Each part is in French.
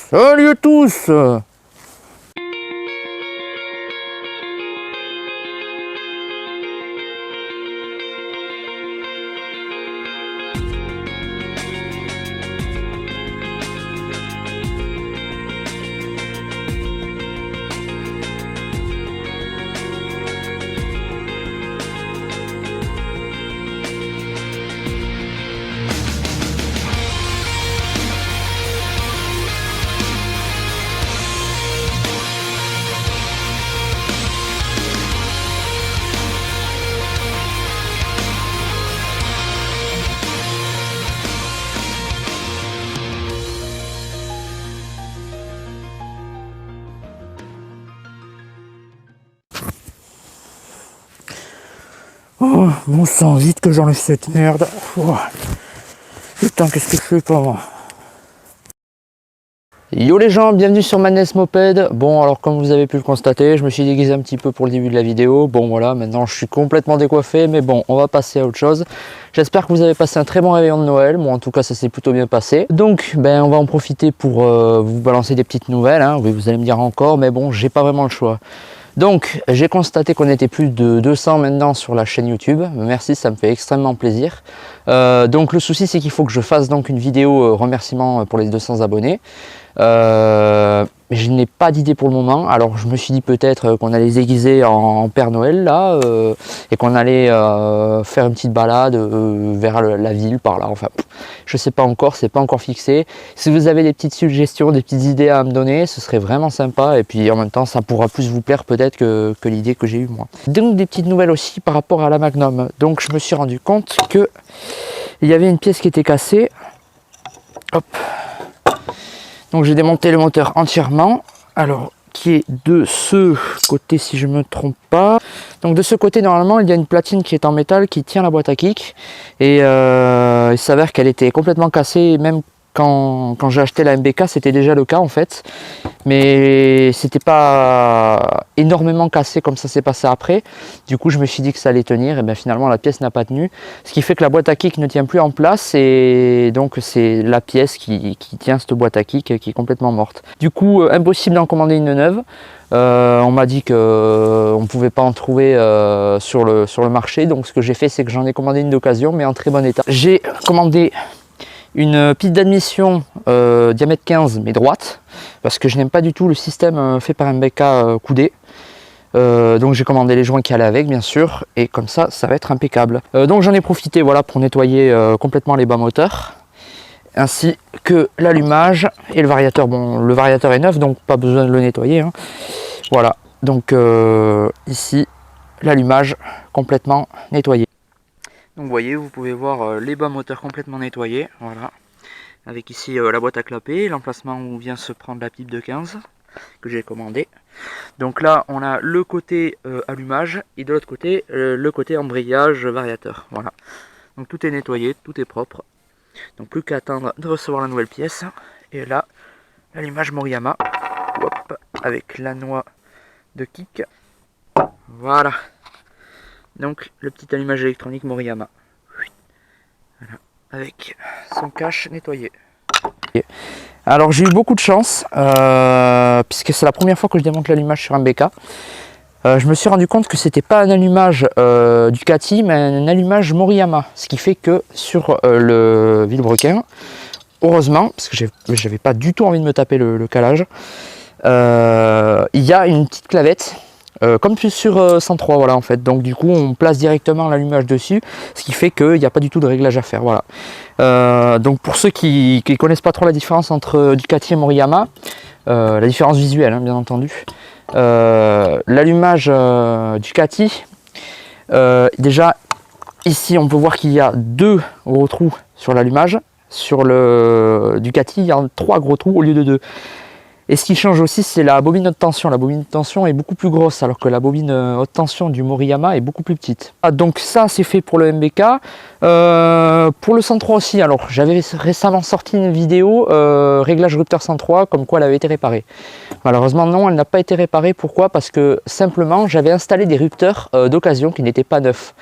Salut à tous. Oh, bon sang, vite que j'enlève cette merde. Oh. Putain, qu'est-ce que je fais pas moi? Yo les gens, bienvenue sur Madness Moped. Bon, alors comme vous avez pu le constater, je me suis déguisé un petit peu pour le début de la vidéo. Bon voilà, maintenant je suis complètement décoiffé, mais bon, on va passer à autre chose. J'espère que vous avez passé un très bon réveillon de Noël. Moi en tout cas, ça s'est plutôt bien passé. Donc, ben on va en profiter pour vous balancer des petites nouvelles. Hein. Oui, vous allez me dire encore, mais bon, j'ai pas vraiment le choix. Donc, j'ai constaté qu'on était plus de 200 maintenant sur la chaîne YouTube. Merci, ça me fait extrêmement plaisir. Donc, le souci, c'est qu'il faut que je fasse donc une vidéo remerciement pour les 200 abonnés. Je n'ai pas d'idée pour le moment. Alors, je me suis dit peut-être qu'on allait se déguiser en Père Noël là, et qu'on allait faire une petite balade vers la ville par là. Enfin, je sais pas encore, c'est pas encore fixé. Si vous avez des petites suggestions, des petites idées à me donner, ce serait vraiment sympa. Et puis en même temps, ça pourra plus vous plaire peut-être que l'idée que j'ai eue moi. Donc des petites nouvelles aussi par rapport à la Magnum. Donc je me suis rendu compte que il y avait une pièce qui était cassée. Hop. Donc j'ai démonté le moteur entièrement. Alors qui est de ce côté si je me trompe pas. Donc de ce côté normalement il y a une platine qui est en métal qui tient la boîte à kick et il s'avère qu'elle était complètement cassée. Même quand j'ai acheté la MBK c'était déjà le cas en fait, mais c'était pas énormément cassé comme ça s'est passé après. Du coup je me suis dit que ça allait tenir et bien finalement la pièce n'a pas tenu, ce qui fait que la boîte à kick ne tient plus en place et donc c'est la pièce qui tient cette boîte à kick qui est complètement morte. Du coup impossible d'en commander une neuve. On m'a dit qu'on ne pouvait pas en trouver sur le marché, donc ce que j'ai fait c'est que j'en ai commandé une d'occasion mais en très bon état. J'ai commandé une piste d'admission diamètre 15 mais droite, parce que je n'aime pas du tout le système fait par MBK coudé. Donc j'ai commandé les joints qui allaient avec bien sûr, et comme ça ça va être impeccable. Donc j'en ai profité voilà, pour nettoyer complètement les bas moteurs, ainsi que l'allumage et le variateur. Bon, le variateur est neuf donc pas besoin de le nettoyer, hein. Voilà, donc ici l'allumage complètement nettoyé. Donc vous voyez, vous pouvez voir les bas moteurs complètement nettoyés, voilà. Avec ici la boîte à clapper, l'emplacement où vient se prendre la pipe de 15 que j'ai commandé. Donc là on a le côté allumage et de l'autre côté le côté embrayage variateur, voilà. Donc tout est nettoyé, tout est propre. Donc plus qu'à attendre de recevoir la nouvelle pièce. Et là, l'allumage Moriyama, hop, avec la noix de kick, voilà. Donc le petit allumage électronique Moriyama, voilà, avec son cache nettoyé. Alors j'ai eu beaucoup de chance puisque c'est la première fois que je démonte l'allumage sur MBK. Je me suis rendu compte que c'était pas un allumage Ducati mais un allumage Moriyama, ce qui fait que sur le vilebrequin, heureusement, parce que j'avais pas du tout envie de me taper le calage, il y a une petite clavette comme sur 103, voilà en fait. Donc du coup on place directement l'allumage dessus, ce qui fait qu'il n'y a pas du tout de réglage à faire, voilà. Donc pour ceux qui ne connaissent pas trop la différence entre Ducati et Moriyama, la différence visuelle hein, bien entendu, l'allumage Ducati, déjà ici on peut voir qu'il y a 2 gros trous sur l'allumage. Sur le Ducati il y a 3 gros trous au lieu de 2. Et ce qui change aussi, c'est la bobine haute tension. La bobine haute tension est beaucoup plus grosse, alors que la bobine haute tension du Moriyama est beaucoup plus petite. Ah, donc ça, c'est fait pour le MBK. Pour le 103 aussi, alors j'avais récemment sorti une vidéo réglage rupteur 103, comme quoi elle avait été réparée. Malheureusement, non, elle n'a pas été réparée. Pourquoi? Parce que simplement, j'avais installé des rupteurs d'occasion qui n'étaient pas neufs.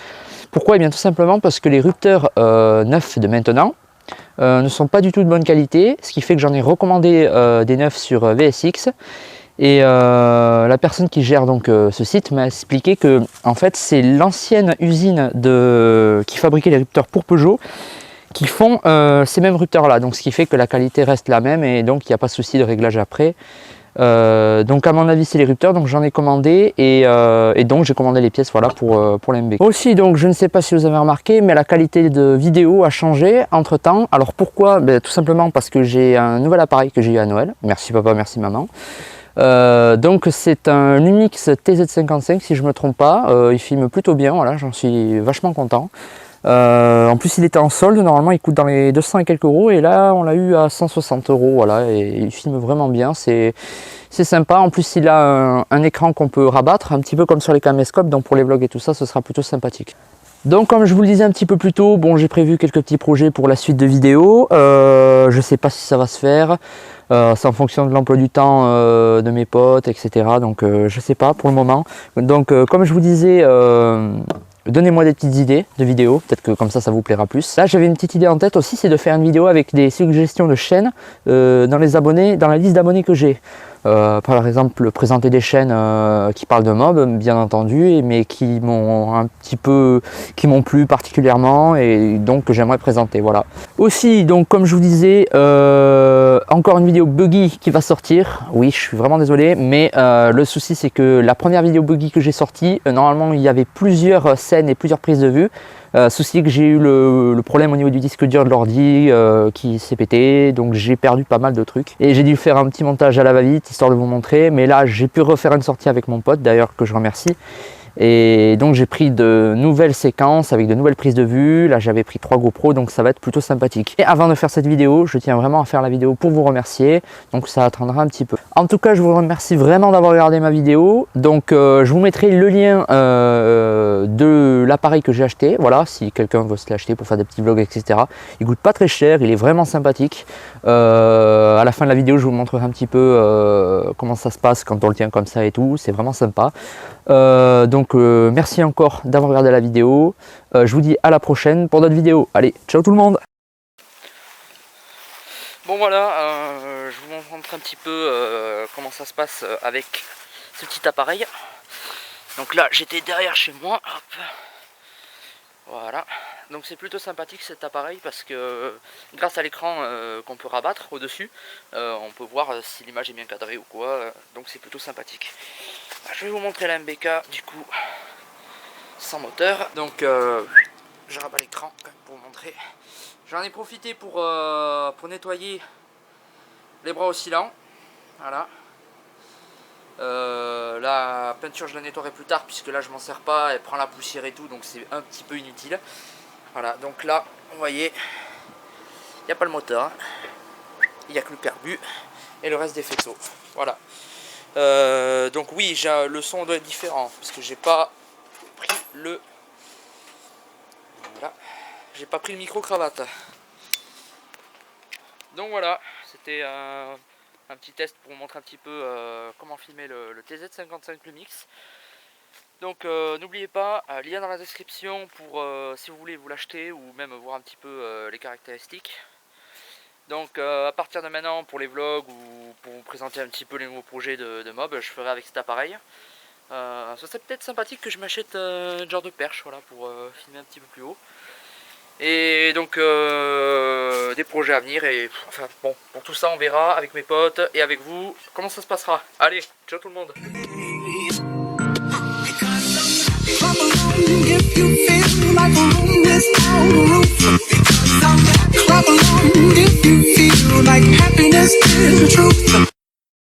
Pourquoi? Eh bien tout simplement parce que les rupteurs neufs de maintenant, ne sont pas du tout de bonne qualité, ce qui fait que j'en ai recommandé des neufs sur VSX. Et la personne qui gère donc ce site m'a expliqué que en fait c'est l'ancienne usine qui fabriquait les rupteurs pour Peugeot qui font ces mêmes rupteurs là, donc ce qui fait que la qualité reste la même et donc il n'y a pas de souci de réglage après. Donc à mon avis c'est les rupteurs, donc j'en ai commandé et donc j'ai commandé les pièces voilà pour l'MB. Aussi donc je ne sais pas si vous avez remarqué mais la qualité de vidéo a changé entre temps. Alors pourquoi? Tout simplement parce que j'ai un nouvel appareil que j'ai eu à Noël, merci papa, merci maman. Donc c'est un Lumix TZ55 si je ne me trompe pas, il filme plutôt bien, voilà, j'en suis vachement content. En plus il était en solde, normalement il coûte dans les 200 et quelques euros et là on l'a eu à 160 euros, voilà, et il filme vraiment bien, c'est sympa. En plus il a un écran qu'on peut rabattre, un petit peu comme sur les caméscopes, donc pour les vlogs et tout ça, ce sera plutôt sympathique. Donc comme je vous le disais un petit peu plus tôt, bon j'ai prévu quelques petits projets pour la suite de vidéos, je sais pas si ça va se faire, c'est en fonction de l'emploi du temps de mes potes, etc. Donc je sais pas pour le moment. Donc comme je vous disais, donnez-moi des petites idées de vidéos, peut-être que comme ça vous plaira plus. Là j'avais une petite idée en tête aussi, c'est de faire une vidéo avec des suggestions de chaînes dans la liste d'abonnés que j'ai. Par exemple présenter des chaînes qui parlent de mob bien entendu, mais qui m'ont plu particulièrement et donc que j'aimerais présenter, voilà. Aussi donc comme je vous disais, encore une vidéo buggy qui va sortir. Oui, je suis vraiment désolé, mais le souci c'est que la première vidéo buggy que j'ai sortie, normalement il y avait plusieurs scènes et plusieurs prises de vue. Souci que j'ai eu le problème au niveau du disque dur de l'ordi qui s'est pété, donc j'ai perdu pas mal de trucs et j'ai dû faire un petit montage à la va-vite histoire de vous montrer, mais là j'ai pu refaire une sortie avec mon pote d'ailleurs que je remercie. Et donc j'ai pris de nouvelles séquences avec de nouvelles prises de vue. Là j'avais pris 3 GoPro, donc ça va être plutôt sympathique. Et avant de faire cette vidéo, je tiens vraiment à faire la vidéo pour vous remercier, donc ça attendra un petit peu. En tout cas je vous remercie vraiment d'avoir regardé ma vidéo. Donc je vous mettrai le lien de l'appareil que j'ai acheté, voilà, si quelqu'un veut se l'acheter pour faire des petits vlogs, etc. Il coûte pas très cher, il est vraiment sympathique. À la fin de la vidéo je vous montrerai un petit peu comment ça se passe quand on le tient comme ça et tout, c'est vraiment sympa. Donc merci encore d'avoir regardé la vidéo, je vous dis à la prochaine pour d'autres vidéos. Allez, ciao tout le monde. Bon voilà, je vous montre un petit peu comment ça se passe avec ce petit appareil. Donc là j'étais derrière chez moi, hop. Voilà, donc c'est plutôt sympathique cet appareil parce que grâce à l'écran qu'on peut rabattre au dessus, on peut voir si l'image est bien cadrée ou quoi, donc c'est plutôt sympathique. Je vais vous montrer la MBK du coup sans moteur. Donc je rabats l'écran pour vous montrer. J'en ai profité pour nettoyer les bras oscillants. Voilà. La peinture je la nettoierai plus tard puisque là je m'en sers pas, elle prend la poussière et tout, donc c'est un petit peu inutile. Voilà, donc là vous voyez, il n'y a pas le moteur, il n'y a que le carbu et le reste des faisceaux. Voilà. Donc oui, le son doit être différent parce que j'ai pas pris le micro cravate. Donc voilà, c'était un petit test pour vous montrer un petit peu comment filmer le TZ55 Lumix. Donc n'oubliez pas, lien dans la description pour si vous voulez vous l'acheter ou même voir un petit peu les caractéristiques. Donc à partir de maintenant pour les vlogs ou pour vous présenter un petit peu les nouveaux projets de mob, je ferai avec cet appareil. Ça serait peut-être sympathique que je m'achète un genre de perche, voilà, pour filmer un petit peu plus haut. Et donc des projets à venir et enfin bon, pour tout ça on verra avec mes potes et avec vous comment ça se passera. Allez, ciao tout le monde. If you feel like a room without a roof, clap along if you feel like happiness is the truth.